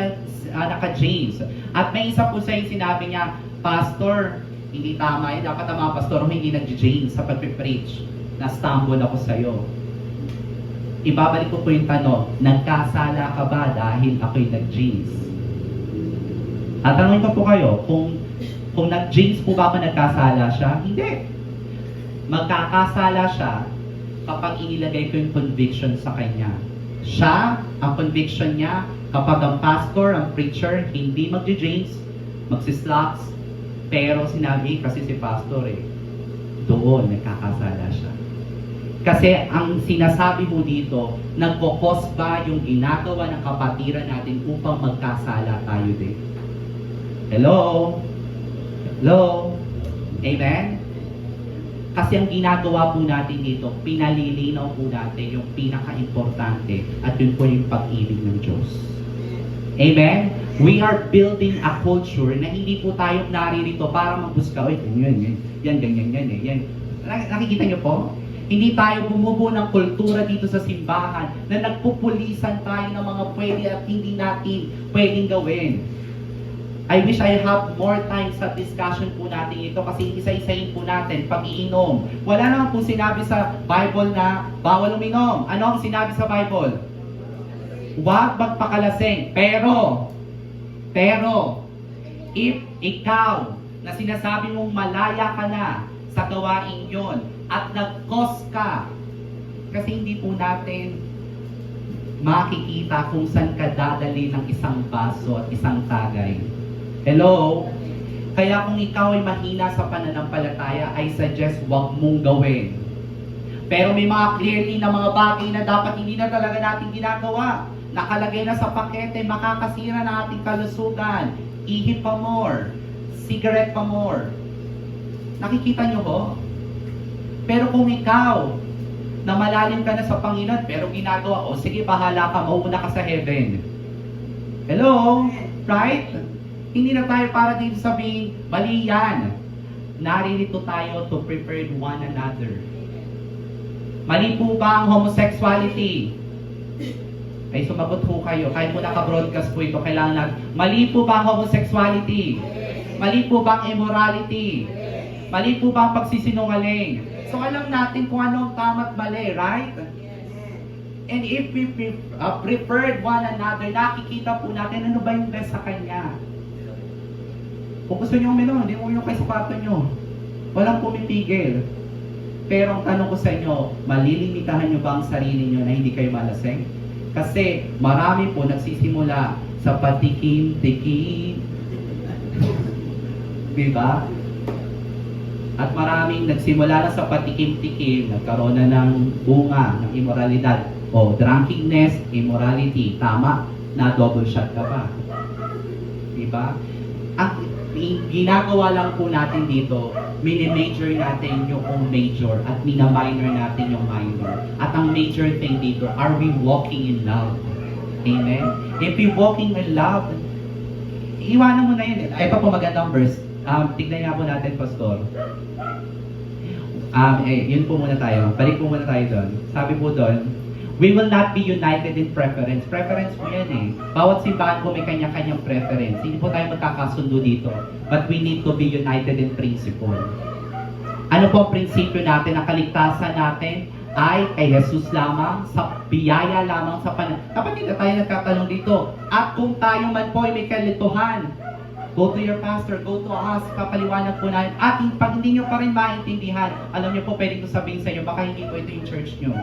naka-jeans, at may isa po sa'yo sinabi niya, Pastor, hindi tama yun, dapat ang mga pastor hindi nag-jeans sa pag-preach, na-stumble ako sa'yo. Ibabalik ko po yung tanong, nagkasala ka ba dahil ako'y nag-jeans? At tanongin ko po kayo, kung nag-jeans po ba ako nagkasala siya? Hindi. Magkakasala siya kapag inilagay ko yung conviction sa kanya. Siya, ang conviction niya, kapag ang pastor, ang preacher, hindi mag-jeans, magsislacks, pero sinabi kasi si pastor doon nagkakasala siya. Kasi ang sinasabi mo dito, nagkukos ba yung ginagawa ng kapatiran natin upang magkasala tayo din? Hello? Hello? Amen? Kasi ang ginagawa po natin dito, pinalilinaw po natin yung pinaka-importante at yun po yung pag-ibig ng Diyos. Amen? We are building a culture na hindi po tayo naririto para magbuska. Yan. Nakikita niyo po? Hindi tayo bumubuo ng kultura dito sa simbahan na nagpupulisan tayo ng mga pwede at hindi natin pwedeng gawin. I wish I have more time sa discussion po natin ito kasi isa-isahin po natin pag-iinom. Wala naman po sinabi sa Bible na bawal uminom. Ano ang sinabi sa Bible? Huwag magpakalasing. Pero, if ikaw na sinasabi mong malaya ka na sa gawain yon at nag-cause ka, kasi hindi po natin makikita kung saan ka dadali ng isang baso at isang tagay. Hello? Kaya kung ikaw ay mahina sa pananampalataya, I suggest wag mong gawin. Pero may mga clearly na mga bagay na dapat hindi na talaga natin ginagawa. Nakalagay na sa pakete, makakasira na ating kalusugan. Ihip pa more. Cigarette pa more. Nakikita nyo ho? Pero kung ikaw, na malalim ka na sa Panginoon, pero ginagawa, sige, bahala ka, mauna ka sa heaven. Hello? Right? Hindi na tayo para dito sabihin, mali yan. Naririto tayo to prepare one another. Mali po ba ang homosexuality? Ay, sumagot po kayo. Kahit po naka-broadcast po ito, kailangan lang. Mali po ba ang homosexuality? Mali po ba ang immorality? Mali po ba ang pagsisinungaling? So, alam natin kung ano ang tama at mali, right? And if we preferred one another, nakikita po natin ano ba yung best sa Kanya. Kung gusto nyo uminom, hindi mo yung kay sapato nyo. Walang pumipigil. Pero ang tanong ko sa inyo, malilimitahan nyo ba ang sarili nyo na hindi kayo malasing? Kasi marami po nagsisimula sa patikim-tikim. Diba? At maraming nagsimula na sa patikim-tikim, nagkaroon na ng bunga, ng immoralidad. O, drunkenness, immorality. Tama, na double shot ka pa. Diba? Ang ginagawa lang po natin dito, mini-major natin yung major at mina-minor natin yung minor. At ang major thing dito, are we walking in love? Amen? If we walking in love, iwanan mo na yun. Ito po magandang verse. Tignan nga po natin, Pastor. Yun po muna tayo. Balik po muna tayo doon. Sabi po doon, we will not be united in preference. Preference po yan eh. Bawat simbahan po may kanya-kanyang preference. Hindi po tayo magkakasundo dito. But we need to be united in principle. Ano po ang prinsipyo natin? Ang kaligtasan natin ay kay Jesus lamang, sa biyaya lamang sa Dapat hindi tayo nagkatanong dito. At kung tayo man po ay may kalituhan, go to your pastor, go to us, papaliwanag po natin. At pag hindi nyo pa rin maintindihan, alam nyo po, pwede ko sabihin sa inyo, baka hindi po ito yung church nyo.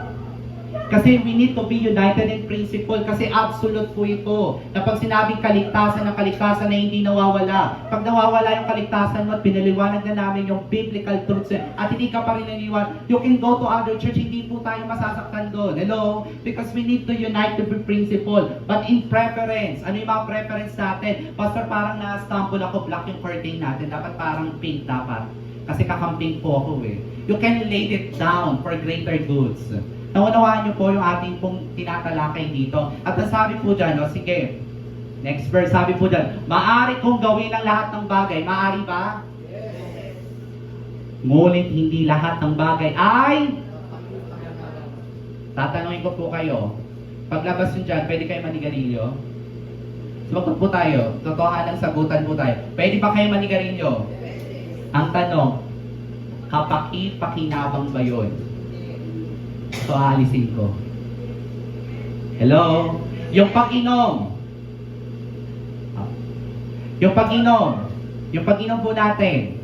Kasi we need to be united in principle kasi absolute po ito. Na pag sinabing kaligtasan ng kaligtasan na hindi nawawala. Pag nawawala yung kaligtasan mo at pinaliwanag na namin yung biblical truths at hindi ka pa rin naniniwala, you can go to other church, hindi po tayo masasaktan doon. Hello? Because we need to unite to be principle. But in preference, ano yung mga preference natin? Pastor, parang na-stumble ako, black yung curtain natin. Dapat parang pink dapat. Kasi kakamping po ako eh. You can lay it down for greater goods. Naunawaan niyo po yung ating pong tinatalakay dito. At nasabi po dyan, o sige, next verse, sabi po dyan, maari kong gawin ang lahat ng bagay. Maari ba? Yes. Ngunit hindi lahat ng bagay ay... Tatanungin ko po kayo, paglabas nyo dyan, pwede kayo manigarilyo? Sumagot po tayo, totohanan sagutan po tayo. Pwede ba kayo manigarilyo? Yes. Ang tanong, kapaki-pakinabang ba yun? So, aalisin ko. Hello? Yung pag-inom. Yung pag-inom po natin.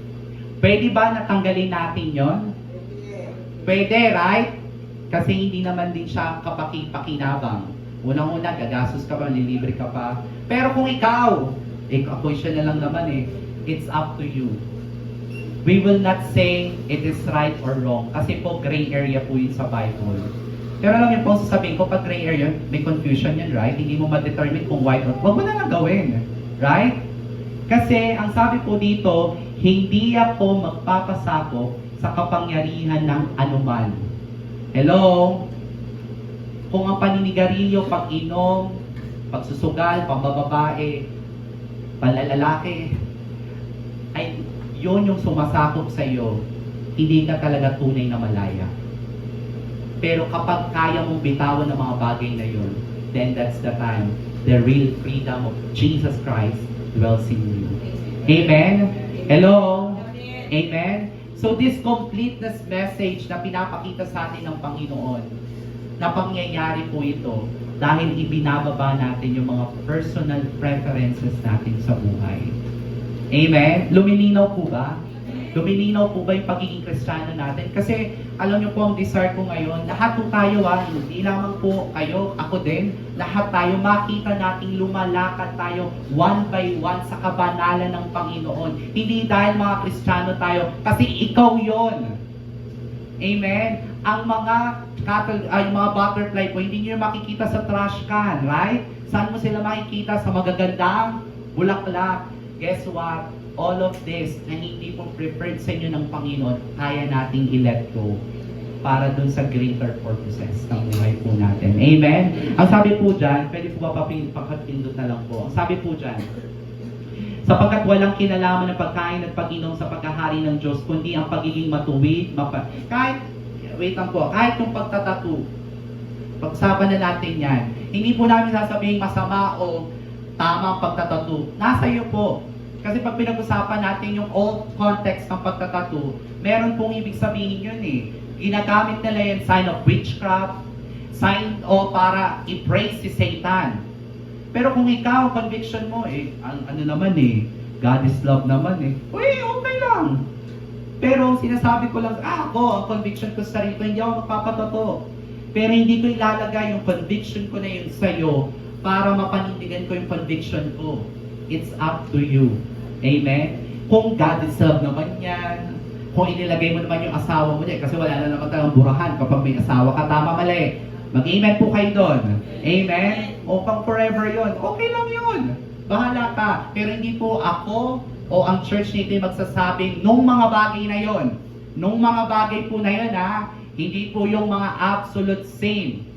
Pwede ba natanggalin natin yon? Pwede, right? Kasi hindi naman din siya kapaki-pakinabang. Unang-una, gagastos ka pa, lilibre ka pa. Pero kung ikaw, question na lang naman eh, it's up to you. We will not say it is right or wrong. Kasi po, gray area po yun sa Bible. Pero alam niyo po, sasabihin ko, pag gray area, may confusion yan, right? Hindi mo ma-determine kung white or wag mo na lang gawin. Right? Kasi, ang sabi po dito, hindi ako magpapasakop sa kapangyarihan ng anuman. Hello? Kung ang paninigarilyo, pag-inom, pagsusugal, pambababae, panlalalaki, ay yun yung sumasakop sa iyo, hindi ka talaga tunay na malaya. Pero kapag kaya mong bitawan ng mga bagay na yun, then that's the time the real freedom of Jesus Christ dwells in you. Amen? Hello? Amen? So this completeness message na pinapakita sa atin ng Panginoon, na pangyayari po ito dahil ibinababa natin yung mga personal preferences natin sa buhay. Amen? Lumilinaw po ba? Lumilinaw po ba yung pagiging Kristiyano natin? Kasi alam niyo po ang desire ko ngayon, lahat po tayo hindi lamang po kayo, ako din, lahat tayo makita nating lumalakad tayo one by one sa kabanalan ng Panginoon. Hindi dahil mga Kristiyano tayo, kasi ikaw yon. Amen? Ang mga mga butterfly po, hindi niyo makikita sa trash can, right? Saan mo sila makikita? Sa magagandang bulaklak. Guess what? All of this na hindi po preferred sa inyo ng Panginoon, kaya nating i-let go para dun sa greater purposes ng buhay po natin. Amen? Ang sabi po dyan, pwede po ba pakapindot na lang po? Ang sabi po dyan, sapagkat walang kinalaman ng pagkain at pag-inom sa pagkahari ng Diyos, kundi ang pagiging matuwid, kahit yung pagtatatu, pag-usapan na natin yan, hindi po namin sasabihin masama o tama ang pagtatatu. Nasa iyo po. Kasi pag pinag-usapan natin yung old context ng pagtatatu, meron pong ibig sabihin yun eh. Ginagamit nila yung sign of witchcraft, sign o para i-praise si Satan. Pero kung ikaw, conviction mo, ano naman God is love naman okay lang. Pero sinasabi ko lang, ako, ang conviction ko sa sarili ko, hindi ako magpapatotoo. Pero hindi ko ilalagay yung conviction ko na yun sa'yo para mapanindigan ko yung conviction ko. It's up to you. Amen? Kung God is love naman yan, kung inilagay mo naman yung asawa mo dyan, kasi wala na naman talang burahan kapag may asawa ka, tama mali. Mag-amen po kayo doon. Amen? O pang forever yon, okay lang yun. Bahala ka. Pero hindi po ako o ang church nito yung magsasabing nung mga bagay na yon. Nung mga bagay po na yun hindi po yung mga absolute same.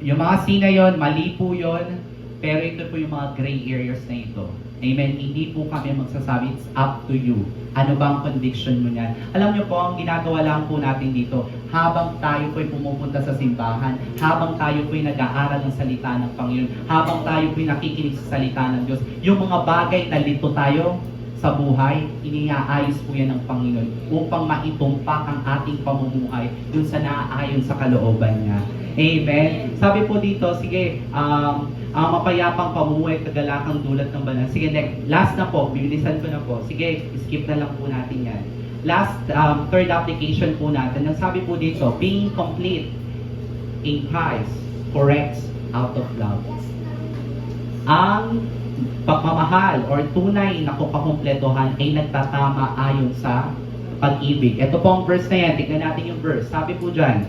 Yung mga sin na yun, mali po yun. Pero ito po yung mga gray areas na ito. Amen? Hindi po kami magsasabi, it's up to you. Ano ba ang conviction mo niyan? Alam niyo po, ang ginagawa lang po natin dito, habang tayo po'y pumupunta sa simbahan, habang tayo po'y nag-aaral ng salita ng Panginoon, habang tayo po'y nakikinig sa salita ng Diyos, yung mga bagay na lito tayo sa buhay, iniaayos po yan ng Panginoon upang maitumpak ang ating pamumuhay dun sa naaayon sa kalooban niya. Amen? Sabi po dito, sige, ang mapayapang pamumuhay, kagalakang dulot ng banal. Sige, last na po, bibilisan ko na po. Sige, skip na lang po natin yan. Last, third application po natin. Ang sabi po dito, being complete in Christ corrects out of love. Ang pagmamahal or tunay na kakumpletuhan ay nagtatama ayon sa pag-ibig. Ito po ang verse na yan. Tignan natin yung verse. Sabi po dyan,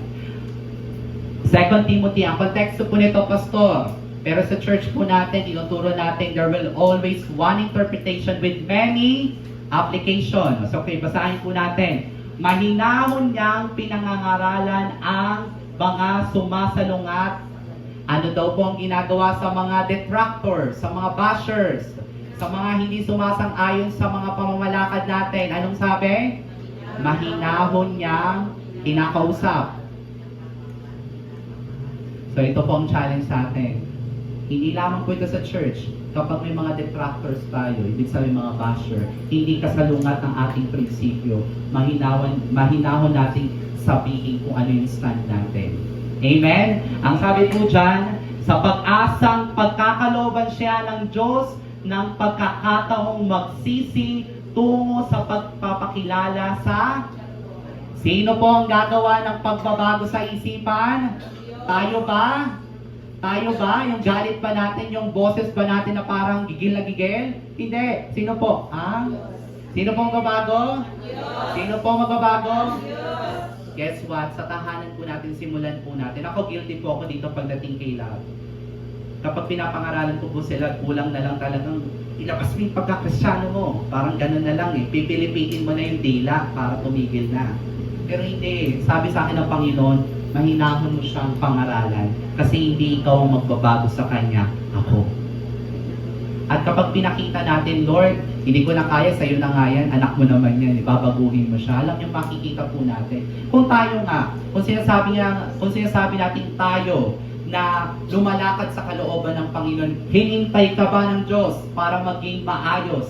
2 Timothy, ang konteksto po nito, pastor. Pero sa church po natin, tinuturo natin, there will always one interpretation with many applications. So, okay, basahin po natin. Mahinahon niyang pinangangaralan ang mga sumasalungat. Ano daw po ang ginagawa sa mga detractors, sa mga bashers, sa mga hindi sumasang-ayon sa mga pamamalakad natin? Anong sabi? Mahinahon niyang kinakausap. So, ito po ang challenge sa atin. Hindi lamang po ito sa church. Kapag may mga detractors tayo, ibig sabihin mga basher, hindi kasalungat ng ating prinsipyo, mahinahon nating sabihin kung ano yung stand natin. Amen? Ang sabi po dyan, sa pag-asang pagkakalooban siya ng Diyos ng pagkakataong magsisi tungo sa pagpapakilala sa... Sino po ang gagawa ng pagbabago sa isipan? Tayo ba? Tayo ba? Yung galit ba natin? Yung boses ba natin na parang gigil na gigil? Hindi. Sino po? Sino po magbabago? Sino po magbabago? Guess what? Sa tahanan po natin, simulan po natin. Ako, guilty po ako dito pagdating kay love. Kapag pinapangaralan ko po sila, kulang na lang talagang ilabas mo yung pagkakristyano mo. Parang ganun na lang Pipilipitin mo na yung dila para tumigil na. Pero hindi. Sabi sa akin ng Panginoon, mahinahon mo siyang pangaralan kasi hindi ikaw ang magbabago sa Kanya, ako. At kapag pinakita natin, Lord, hindi ko na kaya, sa'yo na nga yan, anak mo naman yan, ibabaguhin mo siya. Alam niyo, makikita po natin. Kung tayo nga, kung sinasabi natin tayo na lumalakad sa kalooban ng Panginoon, hinintay ka ba ng Diyos para maging maayos?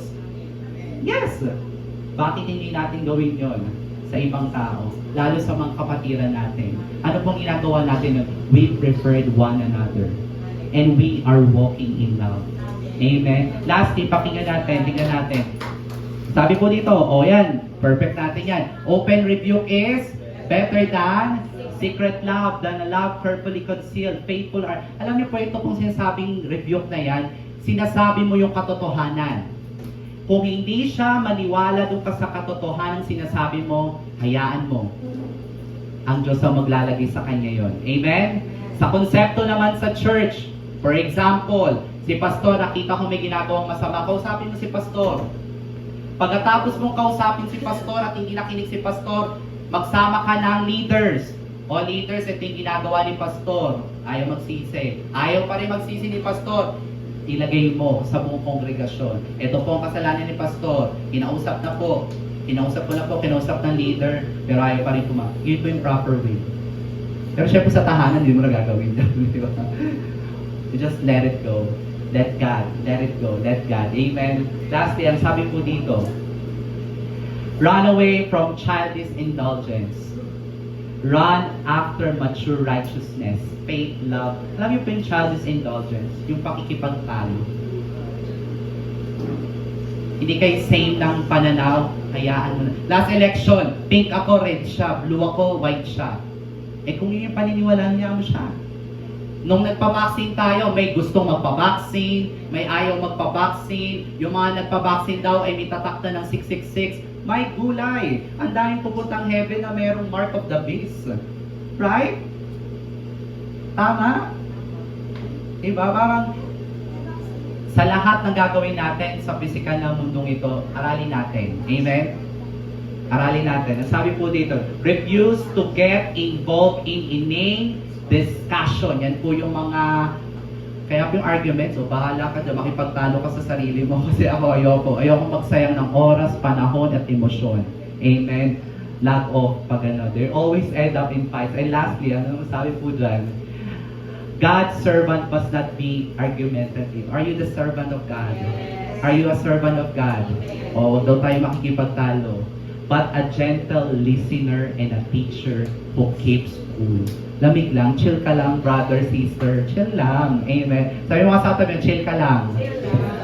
Yes! Bakit hindi natin gawin yon sa ibang tao? Lalo sa mga kapatiran natin. Ano pong ginagawa natin? We preferred one another. And we are walking in love. Amen? Lastly, pakinggan natin. Sabi po dito, yan, perfect natin yan. Open rebuke is better than secret love, than a love carefully concealed, faithful are. Alam niyo po ito kung sinasabing rebuke na yan, sinasabi mo yung katotohanan. Kung hindi siya maniwala doon ka sa katotohanan sinasabi mo, hayaan mo. Ang Diyos ang maglalagay sa kanya yon. Amen? Sa konsepto naman sa church, for example, si pastor, nakita ko may ginagawang masama, kausapin mo si pastor. Pagkatapos mong kausapin si pastor at hindi nakinig si pastor, magsama ka ng leaders. O leaders, ito yung ginagawa ni pastor. Ayaw magsisi. Ayaw pa rin magsisi ni pastor. Ilagay mo sa buong kongregasyon. Ito po ang kasalanan ni pastor. Kinausap ko na po, kinausap ng leader, pero ayaw pa rin Yun po yung proper way. Pero syempre sa tahanan, hindi mo na gagawin. Di ba? You just let it go. Let God. Let it go. Let God. Amen. Lastly, ang sabi po dito, run away from childish indulgence. Run after mature righteousness, faith, love. Alam niyo po yung childish indulgence, yung pakikipagtalo. Hindi kayo same ng pananaw, hayaan mo na. Last election, pink ako, red siya, blue ako, white siya. Eh kung yun yung paniniwalaan niya mo siya. Nung nagpa-vaccine tayo, may gustong magpa-vaccine, may ayaw magpa-vaccine, yung mga nagpa-vaccine daw ay may tatakta ng 666. May gulay! Ang daming pupuntang heaven na merong mark of the beast. Right? Tama? Diba? Parang sa lahat ng gagawin natin sa physical na mundong ito, aralin natin. Amen? Aralin natin. Ang sabi po dito, refuse to get involved in inane discussion. Yan po yung mga, kaya po yung arguments, so bahala ka dyan, makipagtalo ka sa sarili mo kasi ako ayoko magsayang ng oras, panahon at emosyon. Amen? Lack of pag ano, they always end up in fights. And lastly, ano sabi po dyan, God's servant must not be argumentative. Are you the servant of God? Are you a servant of God? O huwag daw tayo makikipagtalo. But a gentle listener and a teacher who keeps cool. Lamig lang, chill ka lang, brother, sister, chill lang. Amen. Sabi mo nga sa atin, chill ka lang.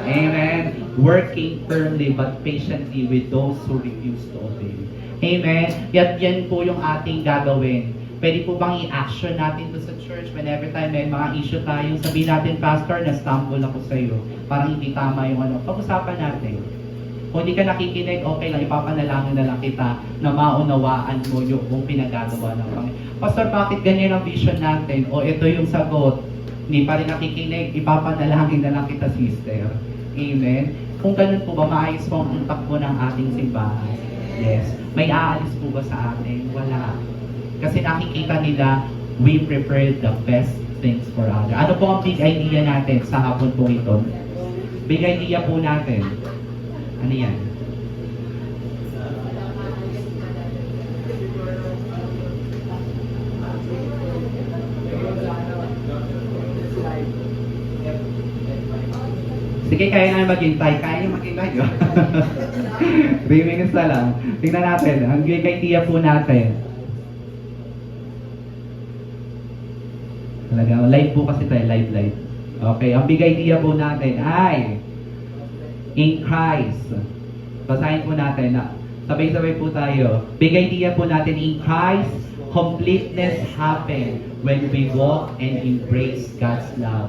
Amen. Working firmly but patiently with those who refuse to obey. Amen. Yan po yung ating gagawin. Pwede po bang i-action natin to sa church whenever time may mga issue tayo? Sabihin natin, Pastor, na-stumble ako sa iyo. Parang hindi tama yung ano. Pag-usapan natin. Kung hindi ka nakikinig, okay lang, ipapanalangin na lang kita na maunawaan mo yung pinagagawa ng Panginoon. Pastor, bakit ganyan ang vision natin? O ito yung sagot. Hindi pa rin nakikinig, ipapanalangin na lang kita, sister. Amen? Kung ganun po ba, maayos po ang takbo ng ating simbahan? Yes. May aalis po ba sa atin? Wala. Kasi nakikita nila, we prepare the best things for others. Ano po ang big idea natin sa hapon po ito? Big idea po natin. Ano yan? Sige, kaya na maghintay. Kaya nyo maghintay. 3 minutes na lang. Tingnan natin. Ang big idea po natin. Talaga, live po kasi tayo. Live. Okay, ang big idea po natin ay in Christ. Basahin po natin na sabay-sabay po tayo. Big idea po natin, in Christ, completeness happen when we walk and embrace God's love.